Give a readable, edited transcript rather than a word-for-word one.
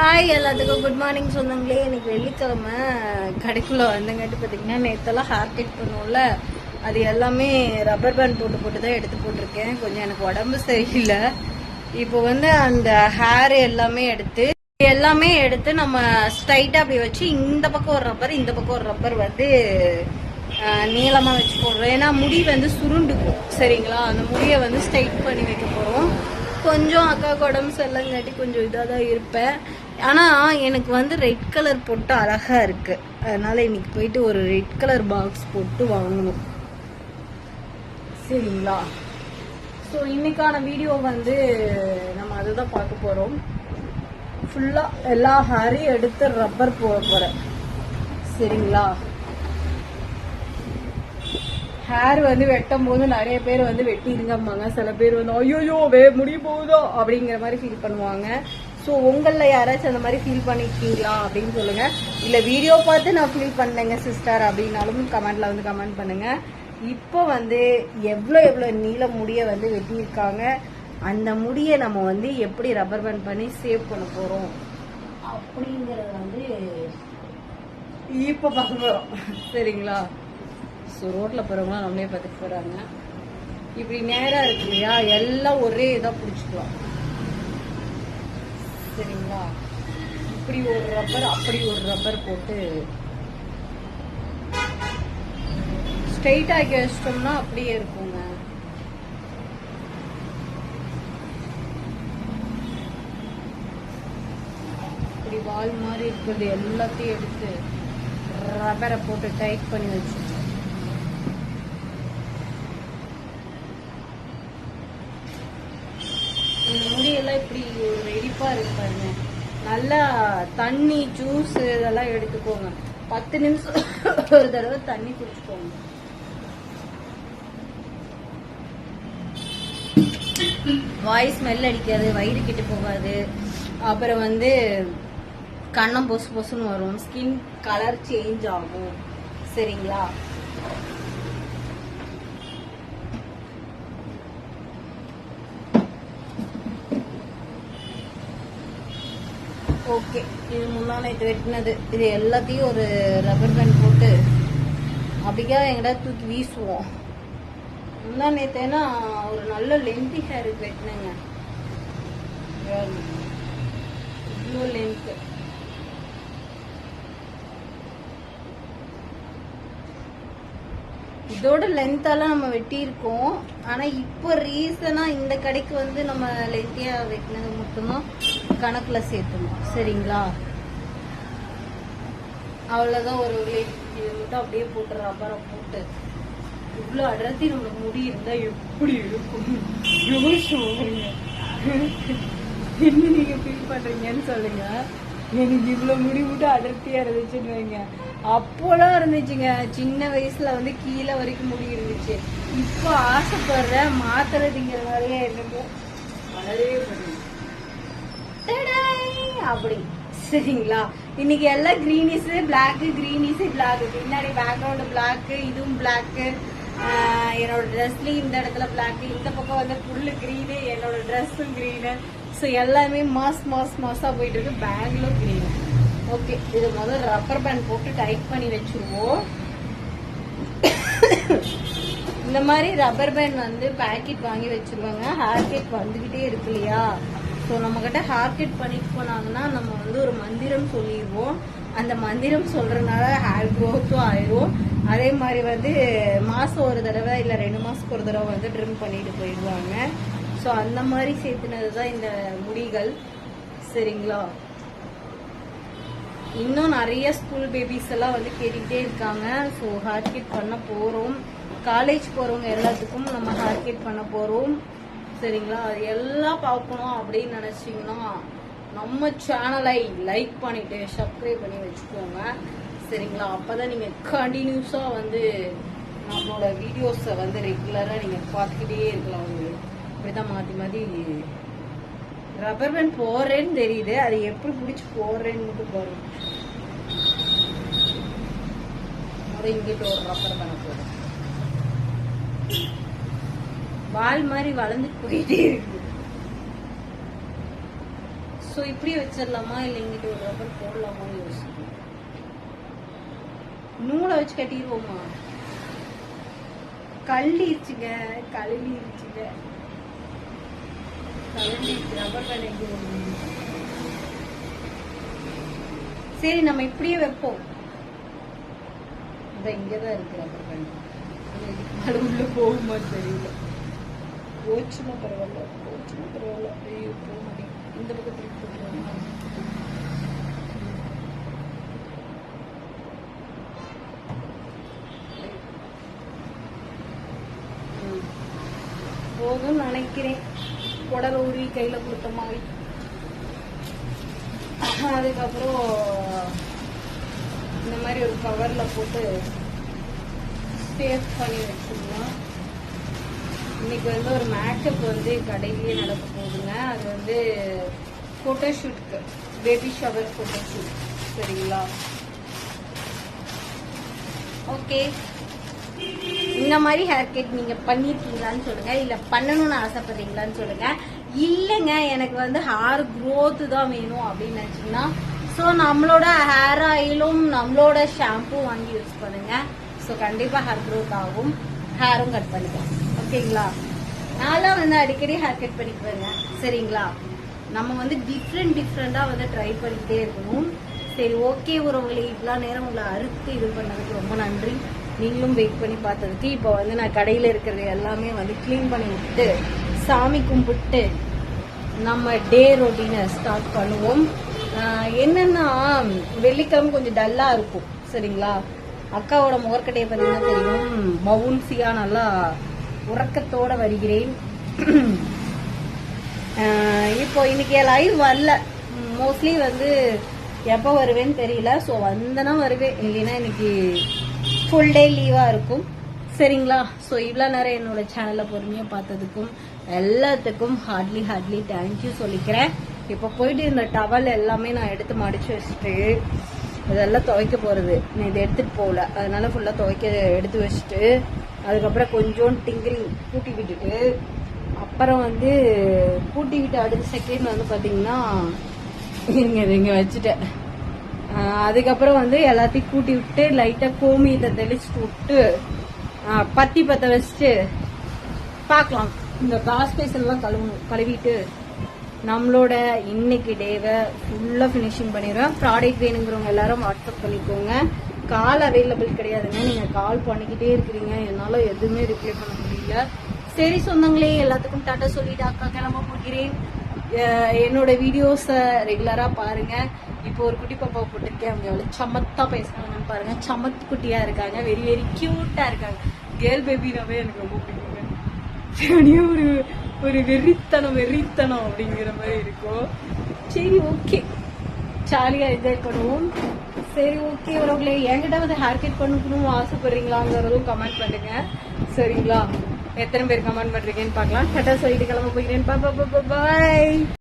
Hi எல்லாத்துக்கும் good morning சொன்னாங்களே. இன்னைக்கு வெள்ளிக்கிழமை கடைக்குள்ள வந்தங்காட்டி பார்த்தீங்கன்னா நேற்றெல்லாம் ஹேர் கட் பண்ணுவோம்ல, அது எல்லாமே ரப்பர் பேண்ட் போட்டு தான் எடுத்து போட்டிருக்கேன். கொஞ்சம் எனக்கு உடம்பு சரியில்லை. இப்போ அந்த ஹேர் எல்லாமே எடுத்து நம்ம ஸ்ட்ரைட்டாக அப்படி வச்சு இந்த பக்கம் ஒரு ரப்பர் இந்த பக்கம் ஒரு ரப்பர் நீளமாக வச்சு போடுறோம். ஏன்னா முடி சுருண்டுக்கும். சரிங்களா? அந்த முடியை ஸ்ட்ரைட் பண்ணி வைக்க போகிறோம். கொஞ்சம் அக்காவுக்கு உடம்பு சரியில்லைங்காட்டி கொஞ்சம் இதாக தான் இருப்பேன். ஆனால் எனக்கு ரெட் கலர் போட்டு அழகாக இருக்குது. அதனால் இன்னைக்கு போயிட்டு ஒரு ரெட் கலர் பாக்ஸ் போட்டு வாங்கணும். சரிங்களா? ஸோ இன்னைக்கான வீடியோ நம்ம அதை தான் பார்க்க போகிறோம். ஃபுல்லாக எல்லா ஹேரையும் எடுத்து ரப்பர் போட போகிறேன். சரிங்களா? ஹேர் வெட்டும் போது நிறைய பேர் வெட்டிடுங்கம்பாங்க. சில பேர் ஐயோயோ முடிய போகுதோ அப்படிங்கிற மாதிரி ஃபீல் பண்ணுவாங்க. ஸோ உங்களில் யாராச்சும் அந்த மாதிரி ஃபீல் பண்ணிருக்கீங்களா அப்படின்னு சொல்லுங்க. இல்லை வீடியோ பார்த்து நான் ஃபீல் பண்ணேங்க சிஸ்டர் அப்படின்னாலும் கமெண்ட்ல கமெண்ட் பண்ணுங்க. இப்போ எவ்வளோ நீள முடியை வெட்டியிருக்காங்க, அந்த முடியை நம்ம எப்படி ரப்பர் பேண்ட் பண்ணி சேவ் பண்ண போறோம் அப்படிங்கறது இப்போ பார்க்க போறோம். சரிங்களா? ஸோ ரோட்ல போறவங்களாம் நம்மளே பார்த்துட்டு போறாங்க. இப்படி நேரா இருக்கு இல்லையா, எல்லாம் ஒரே இதாக பிடிச்சிக்கலாம். சரிங்களா? இப்படி ஒரு ரப்பர் அப்படி ஒரு ரப்பர் போட்டு ஸ்ட்ரெயிட் ஆக்கி வச்சிட்டோம்னா அப்படியே இருக்குங்க. இப்படி வால் மாதிரி இருக்கிறது எல்லாத்தையும் எடுத்து ரப்பரை போட்டு டைட் பண்ணி வச்சு முடியெல்லாம் இப்படி ஒரு இடிப்பா இருக்கு பாருங்க. நல்லா தண்ணி ஜூஸ் இதெல்லாம் எடுத்துக்கோங்க. 10 நிமிஷம் ஒரு தடவை தண்ணி குடிச்சுக்கோங்க. வாய் ஸ்மெல் அடிக்காது, வயிறு கிட்டு போகாது. அப்புறம் கண்ணம் பொசு பொசுன்னு வரும், ஸ்கின் கலர் சேஞ்ச் ஆகும். சரிங்களா? ஓகே, இது முன்னாடி வெட்டினது. இது எல்லாத்தையும் ஒரு ரப்பர் பேண்ட் போட்டு அப்படிக்கா எங்கடா தூக்கி வீசுவோம். முன்னா நேத்தேனா ஒரு நல்ல லென்த்தி ஹேருக்கு வெட்டினேங்க. இவ்வளோ லென்த்து. இதோட லென்த்தாலாம் நம்ம வெட்டியிருக்கோம். ஆனால் இப்போ ரீசனாக இந்த கடைக்கு நம்ம லென்த்தியாக வெட்டினது மட்டும்தான் கணக்கில் சேர்த்துணும். சரிங்களா? அவ்வளோதான். ஒரு இது மட்டும் அப்படியே போட்டு ரப்பரை போட்டு இவ்வளோ அடர்த்தி நம்மளுக்கு முடி இருந்தால் எப்படி இருக்கும் யோசிச்சுங்க. என்ன நீங்கள் ஃபீல் பண்ணுறீங்கன்னு சொல்லுங்க. எனக்கு இவ்வளோ முடி மட்டும் அடர்த்தியாக இருந்துச்சுன்னு வைங்க. அப்போலாம் இருந்துச்சுங்க, சின்ன வயசுல கீழே வரைக்கும் முடி இருந்துச்சு. இப்போ ஆசைப்படுற மாத்துறதுங்கிற மாதிரியே என்னமோ வளரவே பண்ணுங்க அப்படி. சரிங்களா? இன்னைக்கு எல்லாம் கிரீனிஸ் பிளாக், கிரீனிஸ் பிளாக். பின்னாடி பேக்ரவுண்ட் பிளாக், இதுவும் பிளாக். என்னோட ட்ரெஸ்லயும் இந்த இடத்துல பிளாக், இந்த பக்கம் ஃபுல்லு கிரீனு, என்னோட ட்ரெஸ்ஸும் கிரீனு. ஸோ எல்லாமே மாஸா போயிட்டு இருக்கு. பேங்க்லும் கிரீனு. ஓகே, இது முதல்ல ரப்பர் பேண்ட் போட்டு டைட் பண்ணி வச்சிருவோம். இந்த மாதிரி ரப்பர் பேண்ட் பேக்கெட் வாங்கி வச்சிருவாங்க. ஹேர் கட் வந்துகிட்டே இருக்கு இல்லையா? ஸோ நம்ம கிட்ட ஹேர் கட் பண்ணிட்டு போனாங்கன்னா நம்ம ஒரு மந்திரம் சொல்லிடுவோம். அந்த மந்திரம் சொல்றதுனால ஹேர் க்ரோத்தும் ஆயிரும். அதே மாதிரி மாசம் ஒரு தடவை இல்லை 2 மாசத்துக்கு ஒரு தடவை ட்ரிம் பண்ணிட்டு போயிடுவாங்க. ஸோ அந்த மாதிரி சேர்த்துனது தான் இந்த முடிகள். சரிங்களா? இன்னும் நிறைய ஸ்கூல் பேபிஸ் எல்லாம் கேட்டுக்கிட்டே இருக்காங்க. ஸோ ஹேர் கட் பண்ண போறோம். காலேஜ் போறவங்க எல்லாத்துக்கும் நம்ம ஹேர் கட் பண்ண போறோம். சரிங்களா? அது எல்லாம் பார்க்கணும் அப்படின்னு நினைச்சீங்கன்னா நம்ம சேனலை லைக் பண்ணிட்டு சப்ஸ்கிரைப் பண்ணி வச்சுக்கோங்க. சரிங்களா? அப்பதான் நீங்க கண்டினியூஸா நம்மளோட வீடியோஸை ரெகுலரா நீங்க பார்த்துக்கிட்டே இருக்கலாம். இப்படிதான் மாத்தி ரப்பர் பேண்ட் போடுறேன்னு தெரியுது, அது எப்படி பிடிச்சி போடுறேன்னு மட்டும் பாருங்க. இங்கிட்ட ஒரு ரப்பர் பேண்ட் போடுறேன். வால் மாதிரி வளர்ந்துட்டு போயிட்டே இருக்கு. ஸோ இப்படி வச்சிடலாமா இல்லை இங்கிட்ட ஒரு ரப்பர் போடலாமான்னு யோசிக்கணும். நூலை வச்சு கட்டிடுவோமா? கழுவிடுச்சுங்க ரப்பர் பேண்ட் எங்கே போடணும்? சரி நம்ம இப்படியே வைப்போம். இங்கதான் இருக்கு ரப்பர் பேண்ட். உள்ள போகுமா தெரியல. போச்சுன்னா பரவாயில்ல. ஐயோ போக மாட்டேன். இந்த பக்கம் திருப்பி போட்டுருவாங்க. போதும் நினைக்கிறேன். குடல் ஊறி கையில கொடுத்த மாதிரி. அதுக்கப்புறம் இந்த மாதிரி ஒரு கவர்ல போட்டு சேவ் பண்ணி வச்சுக்கலாம். இன்னைக்கு வந்து ஒரு மேக்கப் வந்து கடையிலேயே நடக்க போகுதுங்க. அது வந்து போட்டோஷூட்க்கு, பேபி ஷவர் போட்டோஷூட். சரிங்களா? ஓகே. இந்த மாதிரி ஹேர் கட் நீங்க பண்ணிருக்கீங்களான்னு சொல்லுங்க, இல்ல பண்ணணும்னு ஆசைப்படுறீங்களான்னு சொல்லுங்க. இல்லைங்க எனக்கு வந்து ஹேர் க்ரோத் தான் வேணும் அப்படின்னு நினைச்சீங்கன்னா ஸோ நம்மளோட ஹேர் ஆயிலும் நம்மளோட ஷாம்பு வாங்கி யூஸ் பண்ணுங்க. ஸோ கண்டிப்பா ஹேர் க்ரோத் ஆகும், ஹேரும் கட் பண்ணிக்கலாம். ஓகேங்களா? நான்லாம் வந்து அடிக்கடி ஹேர் கட் பண்ணிக்குவேங்க. சரிங்களா? நம்ம வந்து டிஃப்ரெண்டா வந்து ட்ரை பண்ணிக்கிட்டே இருக்கணும். சரி ஓகே உறவுகளே, இவ்வளோ நேரம் உங்களை அறுத்து இது பண்ணதுக்கு ரொம்ப நன்றி. நீங்களும் வெயிட் பண்ணி பார்த்ததுக்கு. இப்போ வந்து நான் கடையில் இருக்கிறது எல்லாமே வந்து க்ளீன் பண்ணி விட்டு சாமி கும்பிட்டு நம்ம டே ரொட்டீனை ஸ்டார்ட் பண்ணுவோம். என்னன்னா வெள்ளிக்கிழமை கொஞ்சம் டல்லாக இருக்கும். சரிங்களா? அக்காவோட முகர்கட்டையை பார்த்தீங்கன்னா தெரியும், மவுன்சியா நல்லா உறக்கத்தோட வருகிறேன். இப்போ இன்னைக்கு லைவ் வரல. மோஸ்ட்லி வந்து எப்போ வருவேன்னு தெரியல. ஸோ வந்தனா வருவேன், இல்லைன்னா இன்னைக்கு ஃபுல் டே லீவாக இருக்கும். சரிங்களா? ஸோ இவ்வளோ நேரம் என்னோட சேனலில் பொறுமையாக பார்த்ததுக்கும் எல்லாத்துக்கும் ஹார்ட்லி தேங்க்யூ சொல்லிக்கிறேன். இப்போ போயிட்டு இந்த டவல் எல்லாமே நான் எடுத்து மடிச்சு வச்சுட்டு இதெல்லாம் துவைக்க போகிறது. நான் இதை எடுத்துகிட்டு போகல, அதனால ஃபுல்லாக துவைக்க எடுத்து வச்சுட்டு அதுக்கப்புறம் கொஞ்சோண்டு டிங்கரிங் கூட்டி விட்டுட்டு அப்புறம் வந்து கூட்டி விட்டு அடுத்த செகண்ட் வந்து பார்த்தீங்கன்னா இங்கே வச்சுட்டேன். அதுக்கப்புறம் வந்து எல்லாத்தையும் கூட்டி விட்டு லைட்டாக கோமியத்தை தெளிச்சுட்டு விட்டு பத்தி பற்ற வச்சுட்டு பார்க்கலாம். இந்த காஸ் பேசல்லாம் கழுவிட்டு நம்மளோட இன்னைக்கு டேவை ஃபுல்லாக ஃபினிஷிங் பண்ணிடுவேன். ப்ராடக்ட் வேணுங்கிறவங்க எல்லாரும் வாட்ஸ்அப் பண்ணிக்கோங்க. கால் அவைலபிள் கிடையாதுங்க. நீங்கள் கால் பண்ணிக்கிட்டே இருக்கிறீங்க, என்னால் எதுவுமே ரிப்ளை பண்ண முடியல. சரி சொந்தங்களே, எல்லாத்துக்கும் டாட்டா சொல்லிட்டு அக்கா கிளம்ப போகிறேன். என்னோட வீடியோஸை ரெகுலராக பாருங்க. இப்போ ஒரு குட்டி பாப்பா போட்டிருக்கேன், அவங்க எவ்வளோ சமத்தா பேசுறாங்கன்னு பாருங்க. சமத்து குட்டியா இருக்காங்க, வெரி வெரி கியூட்டா இருக்காங்க. கேர்ள் பேபினாவே எனக்கு ரொம்ப பிடிக்குங்க. ஒரு வெறித்தனம் அப்படிங்கிற மாதிரி இருக்கும். சரி ஓகே, ஜாலியா என்ஜாய் பண்ணுவோம். சரி ஓகே உறவுகளே, என்கிட்ட வந்து ஹேர் கட் பண்ணணும்னு ஆசைப்படுறீங்களாங்கிறதும் கமெண்ட் பண்ணுங்க. சரிங்களா? எத்தனை பேர் கமெண்ட் பண்றீங்கன்னு பார்க்கலாம். டாட்டா சொல்லிட்டு கிளம்ப போகிறேன். பாய்.